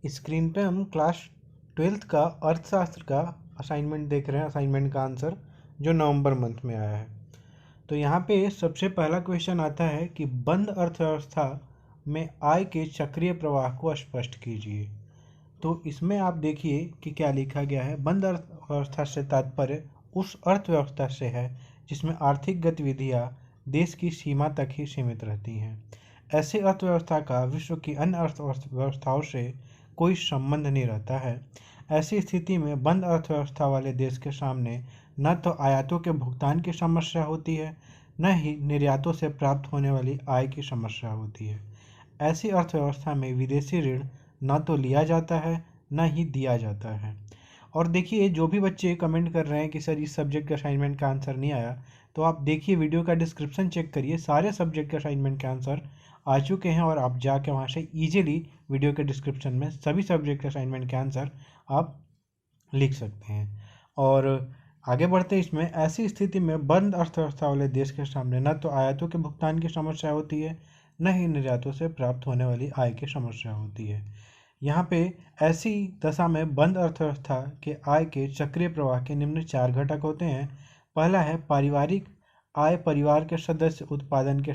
Screen पे हम class 12th का अर्थशास्त्र का असाइनमेंट देख रहे हैं। असाइनमेंट का आंसर जो नवंबर मंथ में आया है। तो यहाँ पे सबसे पहला क्वेश्चन आता है कि बंद अर्थव्यवस्था में आय के चक्रीय प्रवाह को स्पष्ट कीजिए। तो इसमें आप देखिए कि क्या लिखा गया है। बंद अर्थव्यवस्था से तात्पर्य उस अर्थव्यवस्था से है जिसमें आर्थिक गतिविधियाँ देश की सीमा तक ही सीमित रहती हैं। ऐसी अर्थव्यवस्था का विश्व की अन्य अर्थव्यवस्थाओं से कोई संबंध नहीं रहता है। ऐसी स्थिति में बंद अर्थव्यवस्था वाले देश के सामने न तो आयातों के भुगतान की समस्या होती है, न ही निर्यातों से प्राप्त होने वाली आय की समस्या होती है। ऐसी अर्थव्यवस्था में विदेशी ऋण न तो लिया जाता है, न ही दिया जाता है। और देखिए, जो भी बच्चे कमेंट कर रहे हैं कि सर इस सब्जेक्ट के असाइनमेंट का आंसर नहीं आया, तो आप देखिए वीडियो का डिस्क्रिप्शन चेक करिए, सारे सब्जेक्ट के असाइनमेंट के आंसर आ चुके हैं और आप जाके वहाँ से इजीली वीडियो के डिस्क्रिप्शन में सभी सब्जेक्ट के असाइनमेंट के आंसर आप लिख सकते हैं। और आगे बढ़ते इसमें, ऐसी स्थिति में बंद अर्थव्यवस्था वाले देश के सामने न तो आयातों के भुगतान की समस्या होती है, न ही निर्यातों से प्राप्त होने वाली आय की समस्या होती है। यहाँ पे ऐसी दशा में बंद अर्थव्यवस्था के आय के चक्रीय प्रवाह के निम्न 4 घटक होते हैं। पहला है पारिवारिक आय। परिवार के सदस्य उत्पादन के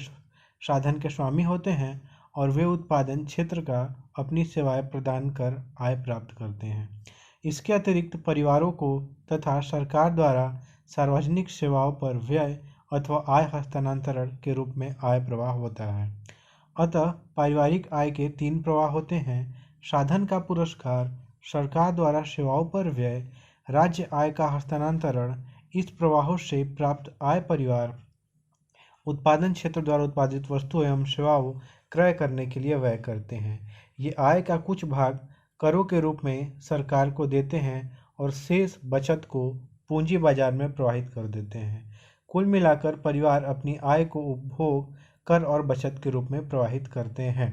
साधन के स्वामी होते हैं और वे उत्पादन क्षेत्र का अपनी सेवाएं प्रदान कर आय प्राप्त करते हैं। इसके अतिरिक्त परिवारों को तथा सरकार द्वारा सार्वजनिक सेवाओं पर व्यय अथवा आय हस्तांतरण के रूप में आय प्रवाह होता है। अतः पारिवारिक आय के 3 प्रवाह होते हैं: साधन का पुरस्कार, सरकार द्वारा सेवाओं पर व्यय, राज्य आय का हस्तांतरण। इस प्रवाहों से प्राप्त आय परिवार उत्पादन क्षेत्र द्वारा उत्पादित वस्तु एवं सेवाओं क्रय करने के लिए व्यय करते हैं। ये आय का कुछ भाग करों के रूप में सरकार को देते हैं और शेष बचत को पूंजी बाजार में प्रवाहित कर देते हैं। कुल मिलाकर परिवार अपनी आय को उपभोग, कर और बचत के रूप में प्रवाहित करते हैं।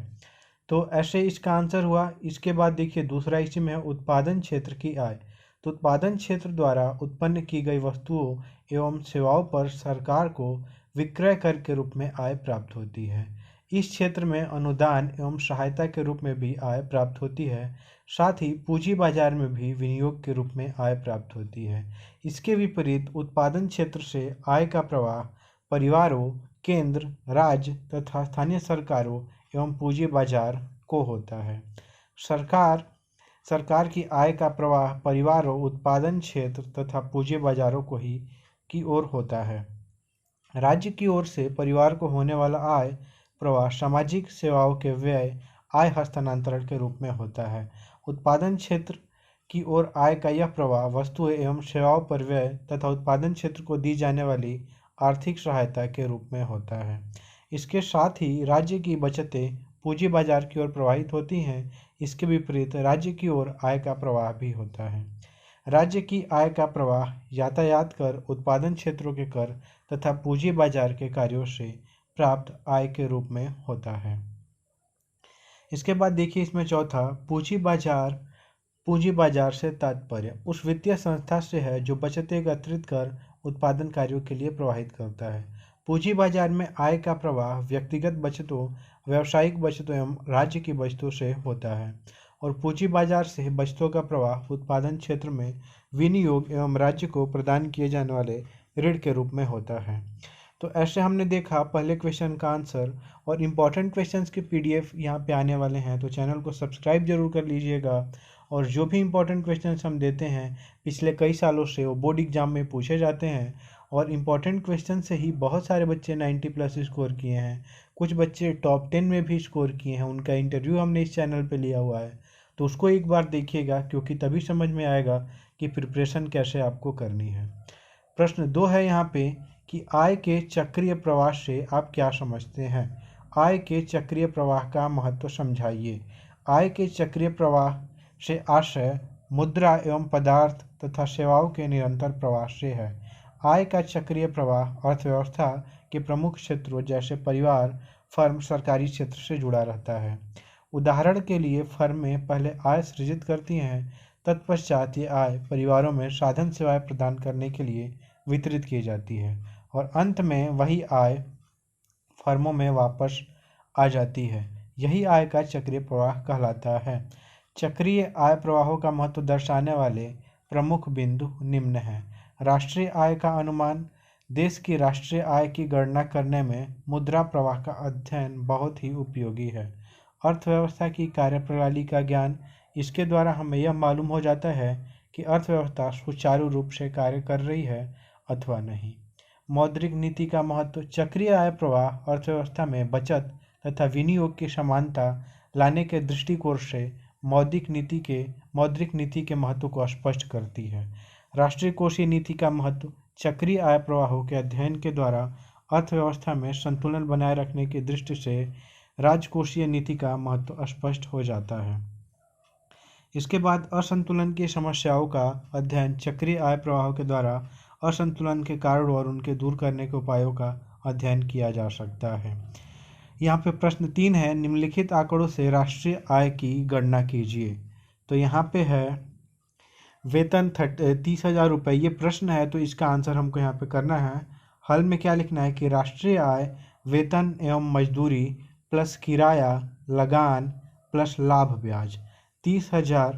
तो ऐसे इसका आंसर हुआ। इसके बाद देखिए दूसरा इसी में है उत्पादन क्षेत्र की आय। तो उत्पादन क्षेत्र द्वारा उत्पन्न की गई वस्तुओं एवं सेवाओं पर सरकार को विक्रय कर के रूप में आय प्राप्त होती है। इस क्षेत्र में अनुदान एवं सहायता के रूप में भी आय प्राप्त होती है। साथ ही पूंजी बाजार में भी विनियोग के रूप में आय प्राप्त होती है। इसके विपरीत उत्पादन क्षेत्र से आय का प्रवाह परिवारों, केंद्र, राज्य तथा स्थानीय सरकारों एवं पूंजी बाजार को होता है। सरकार की आय का प्रवाह परिवारों, उत्पादन क्षेत्र तथा पूंजी बाजारों को ही की ओर होता है। राज्य की ओर से परिवार को होने वाला आय प्रवाह सामाजिक सेवाओं के व्यय आय हस्तांतरण के रूप में होता है। उत्पादन क्षेत्र की ओर आय का यह प्रवाह वस्तुएं एवं सेवाओं पर व्यय तथा उत्पादन क्षेत्र को दी जाने वाली आर्थिक सहायता के रूप में होता है। इसके साथ ही राज्य की बचतें पूंजी बाजार की ओर प्रवाहित होती हैं। इसके विपरीत राज्य की ओर आय का प्रवाह भी होता है। राज्य की आय का प्रवाह यातायात कर, उत्पादन क्षेत्रों के कर तथा पूंजी बाजार के कार्यों से प्राप्त आय के रूप में होता है। इसके बाद देखिए इसमें चौथा, पूंजी बाजार से तात्पर्य उस वित्तीय संस्था से है जो बचतें एकत्रित कर उत्पादन कार्यों के लिए प्रवाहित करता है। पूंजी बाजार में आय का प्रवाह व्यक्तिगत बचतों, व्यावसायिक बचतों एवं राज्य की बचतों से होता है और पूंजी बाजार से बचतों का प्रवाह उत्पादन क्षेत्र में विनियोग एवं राज्य को प्रदान किए जाने वाले ऋण के रूप में होता है। तो ऐसे हमने देखा पहले क्वेश्चन का आंसर। और इम्पॉर्टेंट क्वेश्चंस के पीडीएफ यहाँ पे आने वाले हैं, तो चैनल को सब्सक्राइब जरूर कर लीजिएगा। और जो भी इम्पोर्टेंट क्वेश्चंस हम देते हैं पिछले कई सालों से, वो बोर्ड एग्जाम में पूछे जाते हैं और इम्पॉर्टेंट क्वेश्चन से ही बहुत सारे बच्चे 90+ स्कोर किए हैं। कुछ बच्चे टॉप 10 में भी स्कोर किए हैं। उनका इंटरव्यू हमने इस चैनल पे लिया हुआ है, तो उसको एक बार देखिएगा, क्योंकि तभी समझ में आएगा कि प्रिपरेशन कैसे आपको करनी है। प्रश्न 2 है यहाँ पे कि आय के चक्रीय प्रवाह से आप क्या समझते हैं। आय के चक्रीय प्रवाह का महत्व समझाइए। आय के चक्रीय प्रवाह से आशय मुद्रा एवं पदार्थ तथा सेवाओं के निरंतर प्रवाह से है। आय का चक्रीय प्रवाह अर्थव्यवस्था के प्रमुख क्षेत्रों जैसे परिवार, फर्म, सरकारी क्षेत्र से जुड़ा रहता है। उदाहरण के लिए फर्में पहले आय सृजित करती हैं, तत्पश्चात ये आय परिवारों में साधन सेवाएं प्रदान करने के लिए वितरित की जाती है और अंत में वही आय फर्मों में वापस आ जाती है। यही आय का चक्रीय प्रवाह कहलाता है। चक्रीय आय प्रवाहों का महत्व दर्शाने वाले प्रमुख बिंदु निम्न हैं। राष्ट्रीय आय का अनुमान। देश की राष्ट्रीय आय की गणना करने में मुद्रा प्रवाह का अध्ययन बहुत ही उपयोगी है। अर्थव्यवस्था की कार्यप्रणाली का ज्ञान। इसके द्वारा हमें यह मालूम हो जाता है कि अर्थव्यवस्था सुचारू रूप से कार्य कर रही है अथवा नहीं। मौद्रिक नीति का महत्व। चक्रीय आय प्रवाह अर्थव्यवस्था में बचत तथा विनियोग की समानता लाने के दृष्टिकोण से मौद्रिक नीति के महत्व को स्पष्ट करती है। राष्ट्रीय कोषीय नीति का महत्व। चक्रीय आय प्रवाहों के अध्ययन के द्वारा अर्थव्यवस्था में संतुलन बनाए रखने की दृष्टि से राजकोषीय नीति का महत्व स्पष्ट हो जाता है। इसके बाद असंतुलन की समस्याओं का अध्ययन चक्रीय आय प्रवाहों के द्वारा असंतुलन के कारण और उनके दूर करने के उपायों का अध्ययन किया जा सकता है। यहाँ पे प्रश्न 3 है, निम्नलिखित आंकड़ों से राष्ट्रीय आय की गणना कीजिए। तो यहाँ पे है वेतन 30,000 रुपये, ये प्रश्न है तो इसका आंसर हमको यहाँ पे करना है। हल में क्या लिखना है कि राष्ट्रीय आय वेतन एवं मजदूरी प्लस किराया लगान प्लस लाभ ब्याज 30,000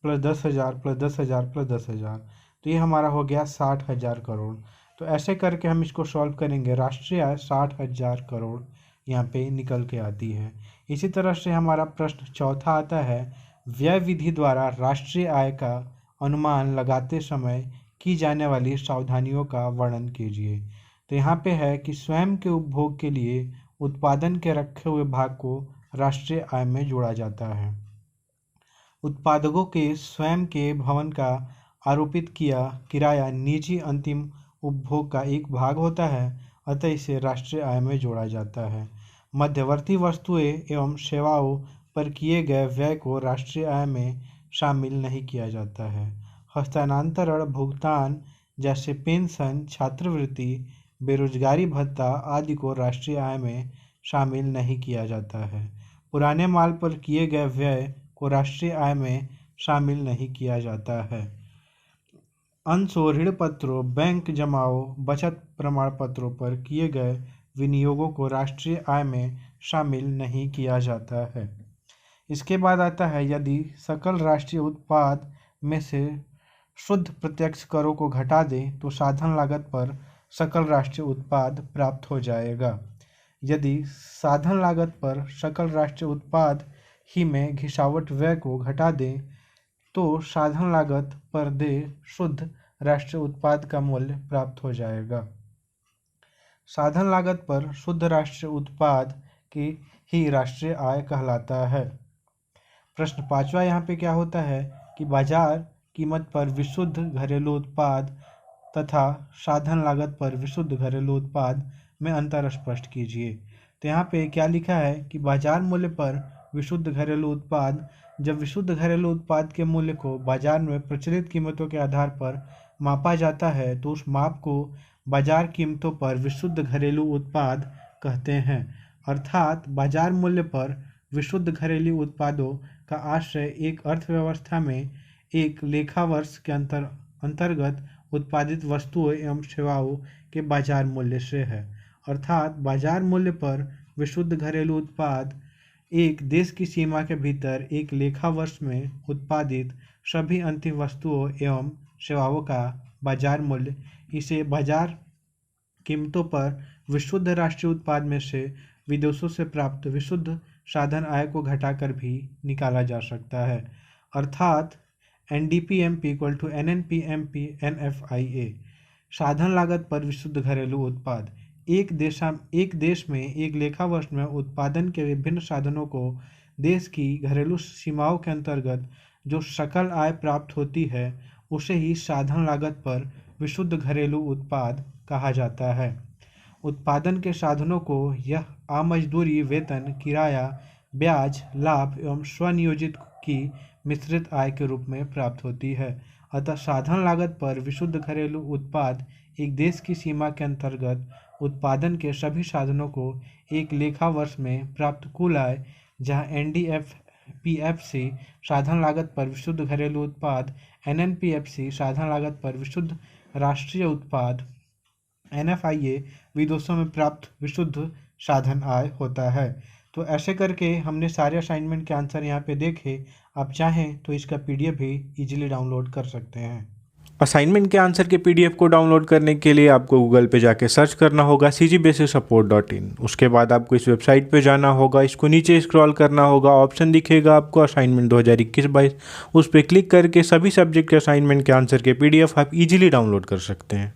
प्लस 10,000 प्लस 10,000 प्लस 10,000, तो ये हमारा हो गया 60,000 करोड़। तो ऐसे करके हम इसको सॉल्व करेंगे। राष्ट्रीय आय 60,000 करोड़ यहाँ पे निकल के आती है। इसी तरह से हमारा प्रश्न चौथा आता है, व्यय विधि द्वारा राष्ट्रीय आय का अनुमान लगाते समय की जाने वाली सावधानियों का वर्णन कीजिए। तो यहाँ पे है कि स्वयं के उपभोग के लिए उत्पादन के रखे हुए भाग को राष्ट्रीय आय में जोड़ा जाता है। उत्पादकों के स्वयं के भवन का आरोपित किया किराया निजी अंतिम उपभोग का एक भाग होता है, अतः इसे राष्ट्रीय आय में जोड़ा जाता है। मध्यवर्ती वस्तुएं एवं सेवाओं पर किए गए व्यय को राष्ट्रीय आय में शामिल नहीं किया जाता है। हस्तांतरण भुगतान जैसे पेंशन, छात्रवृत्ति, बेरोजगारी भत्ता आदि को राष्ट्रीय आय में शामिल नहीं किया जाता है। पुराने माल पर किए गए व्यय को राष्ट्रीय आय में शामिल नहीं किया जाता है। अंशों, ऋण पत्रों, बैंक जमाओं, बचत प्रमाण पत्रों पर किए गए विनियोगों को राष्ट्रीय आय में शामिल नहीं किया जाता है। इसके बाद आता है, यदि सकल राष्ट्रीय उत्पाद में से शुद्ध प्रत्यक्ष करों को घटा दें तो साधन लागत पर सकल राष्ट्रीय उत्पाद प्राप्त हो जाएगा। यदि साधन लागत पर सकल राष्ट्रीय उत्पाद ही में घिसावट व्यय को घटा दें तो साधन लागत पर दे शुद्ध राष्ट्रीय उत्पाद का मूल्य प्राप्त हो जाएगा। साधन लागत पर शुद्ध राष्ट्रीय उत्पाद की ही राष्ट्रीय आय कहलाता है। प्रश्न 5वां यहाँ पे क्या होता है कि बाजार कीमत पर विशुद्ध घरेलू उत्पाद तथा साधन लागत पर विशुद्ध घरेलू उत्पाद में अंतर स्पष्ट कीजिए। तो यहाँ पे क्या लिखा है कि बाजार मूल्य पर विशुद्ध घरेलू उत्पाद, जब विशुद्ध घरेलू उत्पाद के मूल्य को बाजार में प्रचलित कीमतों के आधार पर मापा जाता है तो उस माप को बाजार कीमतों पर विशुद्ध घरेलू उत्पाद कहते हैं। अर्थात बाजार मूल्य पर विशुद्ध घरेलू उत्पादों का आश्रय एक अर्थव्यवस्था में एक लेखा वर्ष के अंतर्गत उत्पादित वस्तुओं एवं सेवाओं के बाजार मूल्य से है। अर्थात बाजार मूल्य पर विशुद्ध घरेलू उत्पाद एक देश की सीमा के भीतर एक लेखा वर्ष में उत्पादित सभी अंतिम वस्तुओं एवं सेवाओं का बाजार मूल्य, इसे बाजार कीमतों पर विशुद्ध राष्ट्रीय उत्पाद में से विदेशों से प्राप्त विशुद्ध साधन आय को घटाकर भी निकाला जा सकता है। अर्थात NDP-MP = NNP-MP NFIA। साधन लागत पर विशुद्ध घरेलू उत्पाद एक देश में एक लेखा वर्ष में उत्पादन के विभिन्न साधनों को देश की घरेलू सीमाओं के अंतर्गत जो सकल आय प्राप्त होती है उसे ही साधन लागत पर विशुद्ध घरेलू उत्पाद कहा जाता है। उत्पादन के साधनों को यह आमजदूरी, वेतन, किराया, ब्याज, लाभ एवं स्वनियोजित की मिश्रित आय के रूप में प्राप्त होती है। अतः साधन लागत पर विशुद्ध घरेलू उत्पाद एक देश की सीमा के अंतर्गत उत्पादन के सभी साधनों को एक लेखा वर्ष में प्राप्त कुल आय, जहां NDP-FC साधन लागत पर विशुद्ध घरेलू उत्पाद, NNP-FC साधन लागत पर विशुद्ध राष्ट्रीय उत्पाद, NFIA विदेशों में प्राप्त विशुद्ध साधन आय होता है। तो ऐसे करके हमने सारे असाइनमेंट के आंसर यहाँ पे देखे। आप चाहें तो इसका पीडीएफ भी इजीली डाउनलोड कर सकते हैं। असाइनमेंट के आंसर के पीडीएफ को डाउनलोड करने के लिए आपको गूगल पे जाके सर्च करना होगा cgbasicsupport.in। उसके बाद आपको इस वेबसाइट पे जाना होगा, इसको नीचे स्क्रॉल करना होगा, ऑप्शन दिखेगा आपको असाइनमेंट 2021-22, उस पर क्लिक करके सभी सब्जेक्ट के असाइनमेंट के आंसर के पीडीएफ आप इजीली डाउनलोड कर सकते हैं।